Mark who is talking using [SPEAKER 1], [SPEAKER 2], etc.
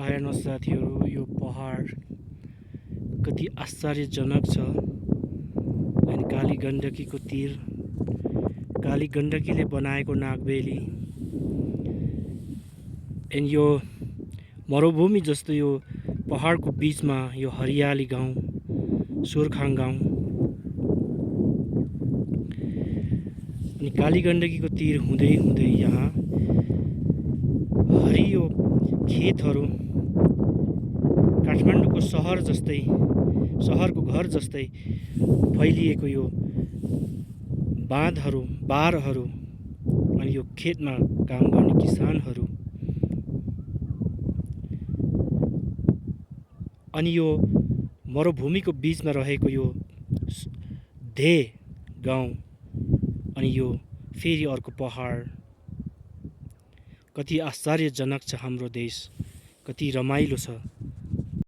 [SPEAKER 1] ल हेर्नुहोस् साथीहरू, यो पहाड कति आश्चर्यजनक छ। अनि काली गण्डकीको तीर, काली गण्डकीले बनाएको नागबेली। अनि यो मरुभूमि जस्तो यो पहाडको बीचमा यो हरियाली गाउँ, सुर्खाङ गाउँ। अनि काली गण्डकीको तीर हुँदै हुँदै यहाँ हरियो खेतहरू, काठमाडौँको सहर जस्तै, सहरको घर जस्तै फैलिएको यो बाँधहरू, बारहरू, अनि यो खेतमा काम गर्ने किसानहरू, अनि यो मरुभूमिको बीचमा रहेको यो धे गाउँ, अनि यो फेरि अर्को पहाड। कति आश्चर्यजनक छ हाम्रो देश, कति रमाइलो छ।